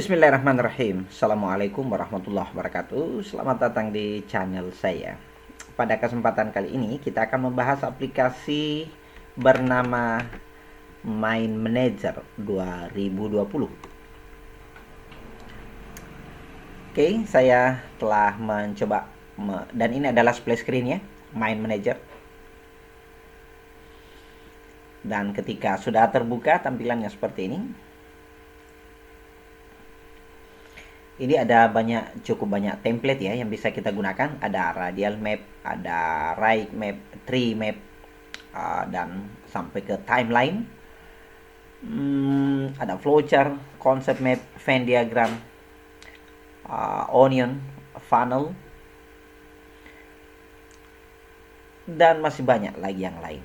Bismillahirrahmanirrahim. Assalamualaikum warahmatullahi wabarakatuh. Selamat datang di channel saya. Pada kesempatan kali ini kita akan membahas aplikasi bernama Mind Manager 2020. Oke, saya telah mencoba dan ini adalah splash screen ya, Mind Manager. Dan ketika sudah terbuka tampilannya seperti ini. Ini ada cukup banyak template ya yang bisa kita gunakan. Ada radial map, ada right map, tree map, dan sampai ke timeline. Ada flowchart, concept map, Venn diagram, onion, funnel, dan masih banyak lagi yang lain.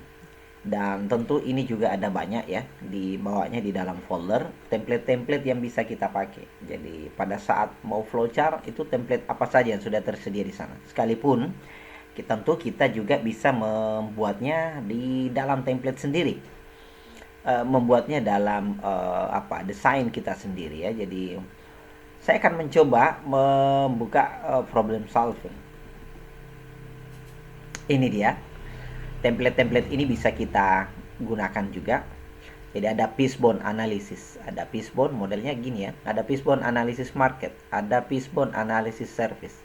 Dan tentu ini juga ada banyak ya, dibawanya di dalam folder template-template yang bisa kita pakai. Jadi pada saat mau flowchart itu template apa saja yang sudah tersedia di sana. Sekalipun tentu kita juga bisa membuatnya di dalam template sendiri, membuatnya dalam desain kita sendiri ya. Jadi saya akan mencoba membuka problem solving. Ini dia. Template-template ini bisa kita gunakan juga. Jadi ada fishbone analysis, ada fishbone modelnya gini ya, ada fishbone analysis market, ada fishbone analysis service,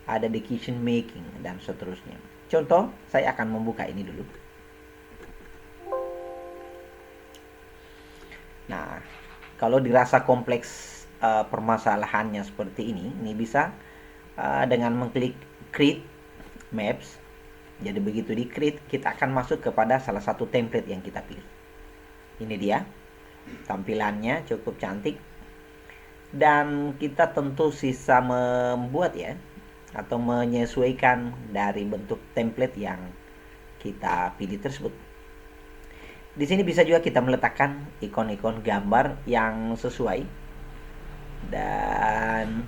ada decision making dan seterusnya. Contoh, saya akan membuka ini dulu. Nah, kalau dirasa kompleks permasalahannya seperti ini bisa dengan mengklik create maps. Jadi begitu di create, kita akan masuk kepada salah satu template yang kita pilih. Ini dia. Tampilannya cukup cantik. Dan kita tentu sisa membuat ya, atau menyesuaikan dari bentuk template yang kita pilih tersebut. Di sini bisa juga kita meletakkan ikon-ikon gambar yang sesuai. Dan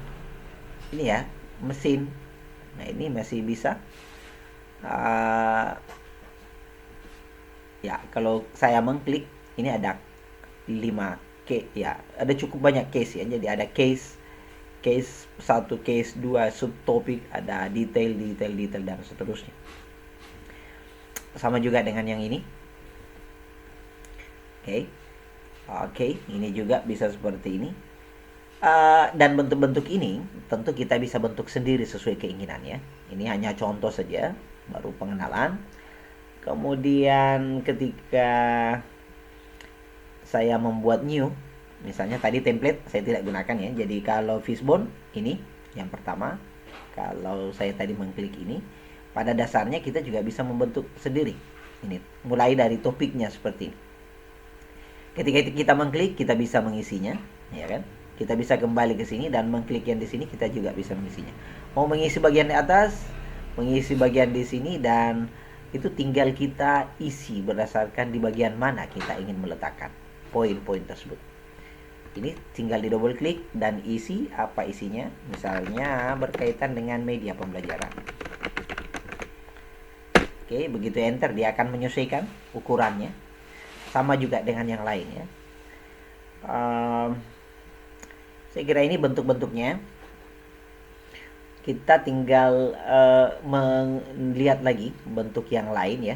ini ya, mesin. Nah, ini masih bisa. Ya, kalau saya mengklik ini ada 5 case ya, ada cukup banyak case ya. Jadi ada case 1, case 2, subtopik, ada detail dan seterusnya. Sama juga dengan yang ini. Oke, ini juga bisa seperti ini. Dan bentuk-bentuk ini tentu kita bisa bentuk sendiri sesuai keinginan ya. Ini hanya contoh saja, baru pengenalan. Kemudian ketika saya membuat new, misalnya tadi template saya tidak gunakan ya. Jadi kalau fishbone ini yang pertama, kalau saya tadi mengklik ini, pada dasarnya kita juga bisa membentuk sendiri. Ini mulai dari topiknya seperti ini. Ketika kita mengklik, kita bisa mengisinya, ya kan? Kita bisa kembali ke sini dan mengklik yang di sini, kita juga bisa mengisinya. Mau mengisi bagian di atas, mengisi bagian di sini, dan itu tinggal kita isi berdasarkan di bagian mana kita ingin meletakkan poin-poin tersebut. Ini tinggal di double klik dan isi apa isinya. Misalnya berkaitan dengan media pembelajaran. Oke, begitu enter dia akan menyesuaikan ukurannya. Sama juga dengan yang lain ya. Saya kira ini bentuk-bentuknya. Kita tinggal melihat lagi bentuk yang lain ya.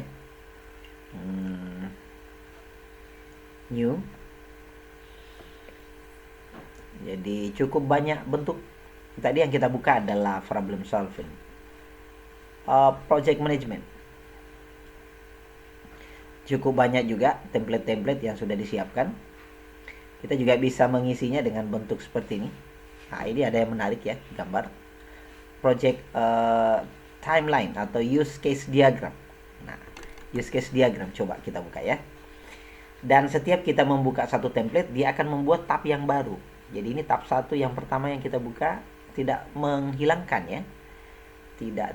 New. Jadi cukup banyak bentuk. Tadi yang kita buka adalah problem solving, project management. Cukup banyak juga template-template yang sudah disiapkan. Kita juga bisa mengisinya dengan bentuk seperti ini. Nah, ini ada yang menarik ya, gambar project timeline atau use case diagram. Nah, use case diagram coba kita buka ya. Dan setiap kita membuka satu template, dia akan membuat tab yang baru. Jadi ini tab 1 yang pertama yang kita buka, tidak menghilangkan ya.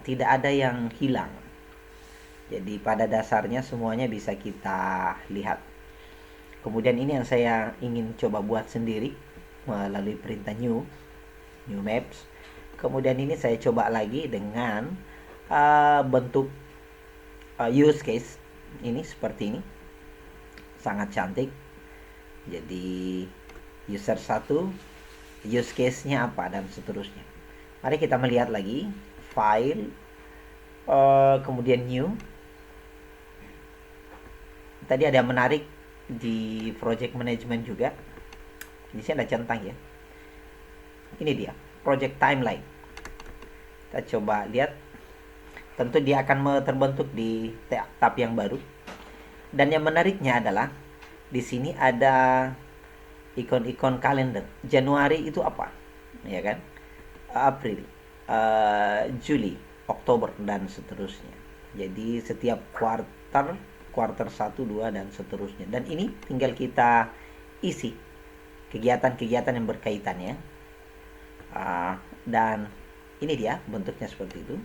Tidak ada yang hilang. Jadi pada dasarnya semuanya bisa kita lihat. Kemudian ini yang saya ingin coba buat sendiri melalui perintah new maps. Kemudian ini saya coba lagi dengan bentuk use case ini seperti ini. Sangat cantik. Jadi user 1 use case-nya apa, dan seterusnya. Mari kita melihat lagi file, kemudian new. Tadi ada yang menarik di project management juga. Di sini ada centang ya. Ini dia project timeline. Kita coba lihat. Tentu dia akan terbentuk di tab yang baru. Dan yang menariknya adalah di sini ada ikon-ikon kalender. Januari itu apa? Ya kan? April, Juli, Oktober, dan seterusnya. Jadi setiap kuarter 1, 2, dan seterusnya. Dan ini tinggal kita isi kegiatan-kegiatan yang berkaitannya. Dan ini dia bentuknya seperti itu.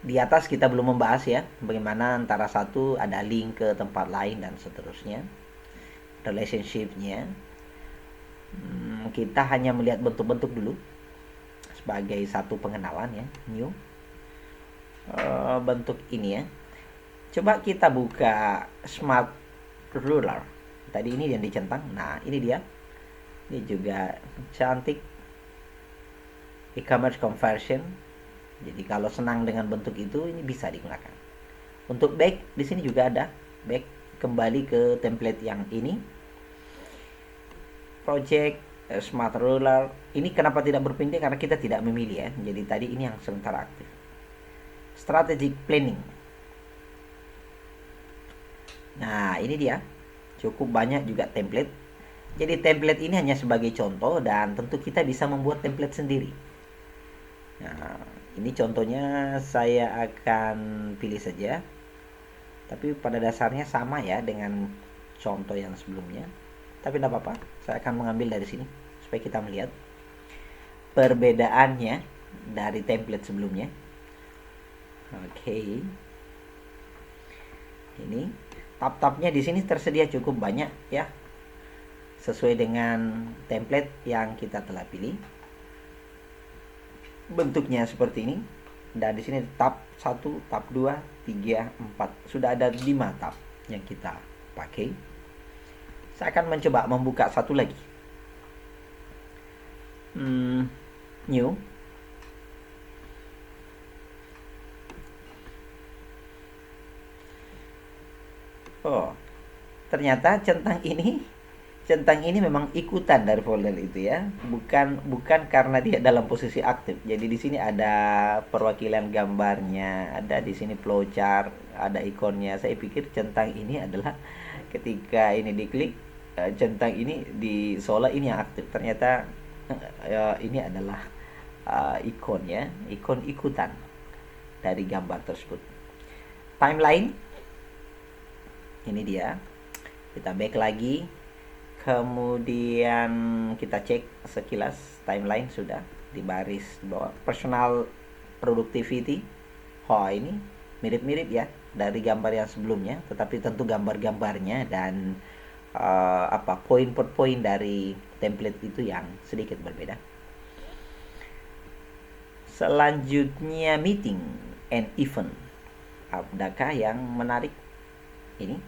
Di atas kita belum membahas ya, bagaimana antara satu ada link ke tempat lain dan seterusnya. Relationship-nya. Kita hanya melihat bentuk-bentuk dulu sebagai satu pengenalan ya, new. Bentuk ini ya. Coba kita buka Smart Ruler. Tadi ini yang dicentang. Nah, ini dia. Ini juga cantik. E-commerce conversion. Jadi kalau senang dengan bentuk itu, ini bisa digunakan. Untuk back, di sini juga ada back, kembali ke template yang ini. Project Smart Ruler. Ini kenapa tidak berpindah? Karena kita tidak memilih ya. Jadi tadi ini yang sementara aktif. Strategic planning. Nah, ini dia. Cukup banyak juga template. Jadi template ini hanya sebagai contoh, dan tentu kita bisa membuat template sendiri. Nah, ini contohnya saya akan pilih saja. Tapi pada dasarnya sama ya dengan contoh yang sebelumnya. Tapi tidak apa-apa, saya akan mengambil dari sini supaya kita melihat perbedaannya dari template sebelumnya. Oke. Ini tab-tabnya di sini tersedia cukup banyak ya. Sesuai dengan template yang kita telah pilih. Bentuknya seperti ini. Dan di sini tab 1, tab 2, 3, 4. Sudah ada 5 tab yang kita pakai. Saya akan mencoba membuka satu lagi. New. Oh, ternyata centang ini memang ikutan dari folder itu ya, bukan karena dia dalam posisi aktif. Jadi di sini ada perwakilan gambarnya, ada di sini flowchart, ada ikonnya. Saya pikir centang ini adalah ketika ini diklik, centang ini di Sola ini yang aktif. Ternyata ini adalah ikon ya, ikon ikutan dari gambar tersebut. Timeline, ini dia. Kita back lagi. Kemudian kita cek sekilas timeline sudah di baris bawah. Personal productivity. Oh, ini mirip-mirip ya dari gambar yang sebelumnya, tetapi tentu gambar-gambarnya dan poin per poin dari template itu yang sedikit berbeda. Selanjutnya meeting and event. Adakah yang menarik ini?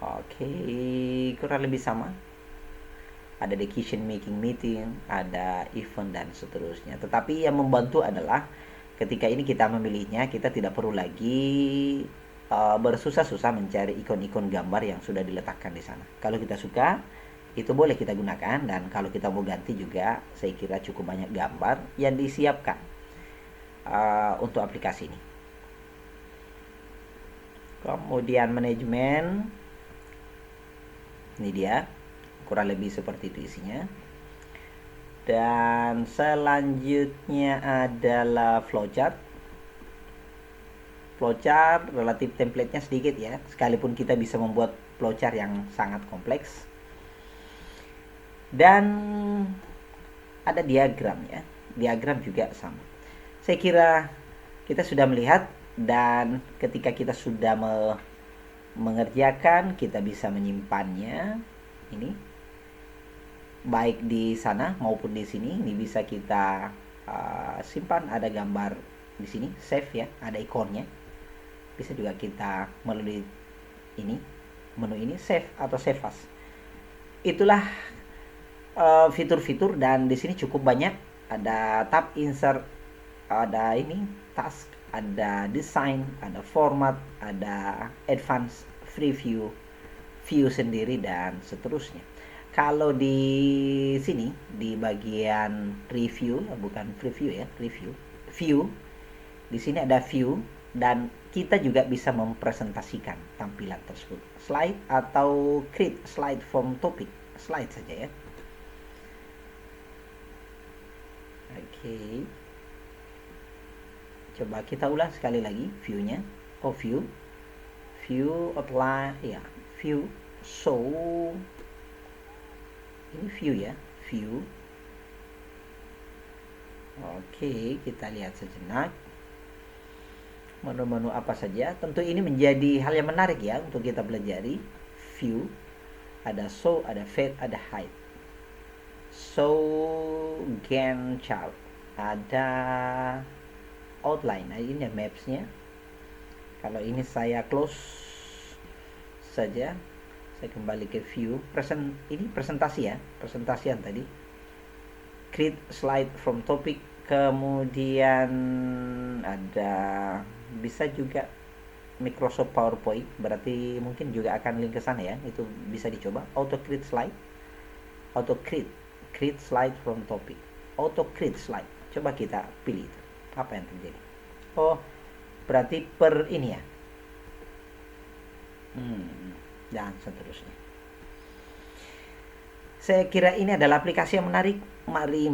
Oke, kurang lebih sama. Ada decision making meeting, ada event, dan seterusnya. Tetapi yang membantu adalah ketika ini kita memilihnya, kita tidak perlu lagi bersusah-susah mencari ikon-ikon gambar yang sudah diletakkan di sana. Kalau kita suka, itu boleh kita gunakan. Dan kalau kita mau ganti juga, saya kira cukup banyak gambar yang disiapkan untuk aplikasi ini. Kemudian manajemen. Ini dia, kurang lebih seperti itu isinya. Dan selanjutnya adalah flowchart. Flowchart relatif template-nya sedikit ya, sekalipun kita bisa membuat flowchart yang sangat kompleks. Dan ada diagram ya, diagram juga sama. Saya kira kita sudah melihat, dan ketika kita sudah mengerjakan, kita bisa menyimpannya. Ini baik di sana maupun di sini. Ini bisa kita simpan. Ada gambar di sini, save ya, ada ikonnya. Bisa juga kita melalui ini, menu ini, save atau save as. Itulah fitur-fitur dan di sini cukup banyak. Ada tab insert, ada ini task, ada design, ada format, ada advance, free view, view sendiri dan seterusnya. Kalau di sini di bagian review, bukan preview ya, review, view. Di sini ada view dan kita juga bisa mempresentasikan tampilan tersebut. Slide atau create slide from topic. Slide saja ya. Oke. Coba kita ulang sekali lagi view-nya. Oh, view. View apply ya. View show. Ini view ya. View. Oke, kita lihat sejenak. Menu-menu apa saja. Tentu ini menjadi hal yang menarik ya untuk kita pelajari. View. Ada show, ada fade, ada hide. Show Gantt chart, ada outline. Nah, ini maps-nya. Kalau ini saya close saja, saya kembali ke view. Ini presentasi ya, presentasian tadi. Create slide from topic, kemudian ada bisa juga Microsoft PowerPoint, berarti mungkin juga akan link ke sana ya. Itu bisa dicoba. Auto create slide, auto create slide from topic, auto create slide. Coba kita pilih itu. Apa yang terjadi? Oh, berarti per ini ya. Dan seterusnya. Saya kira ini adalah aplikasi yang menarik. Mari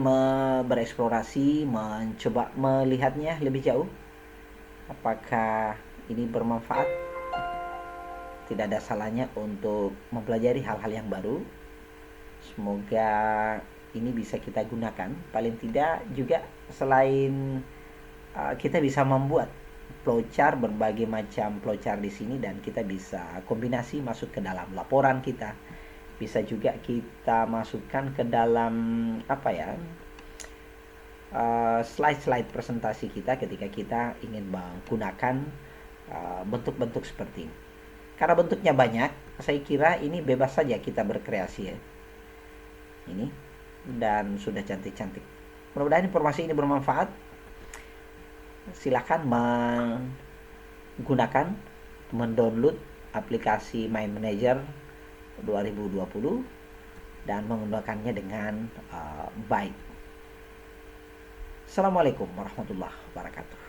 bereksplorasi, mencoba melihatnya lebih jauh. Apakah ini bermanfaat? Tidak ada salahnya untuk mempelajari hal-hal yang baru. Semoga ini bisa kita gunakan. Paling tidak juga selain kita bisa membuat flowchart, berbagai macam flowchart di sini, dan kita bisa kombinasi masuk ke dalam laporan kita. Bisa juga kita masukkan ke dalam slide-slide presentasi kita ketika kita ingin menggunakan bentuk-bentuk seperti ini. Karena bentuknya banyak, saya kira ini bebas saja kita berkreasi ya. Ini dan sudah cantik-cantik. Mudah-mudahan informasi ini bermanfaat. Silakan mendownload aplikasi My Manager 2020 dan menggunakannya dengan baik. Assalamualaikum warahmatullahi wabarakatuh.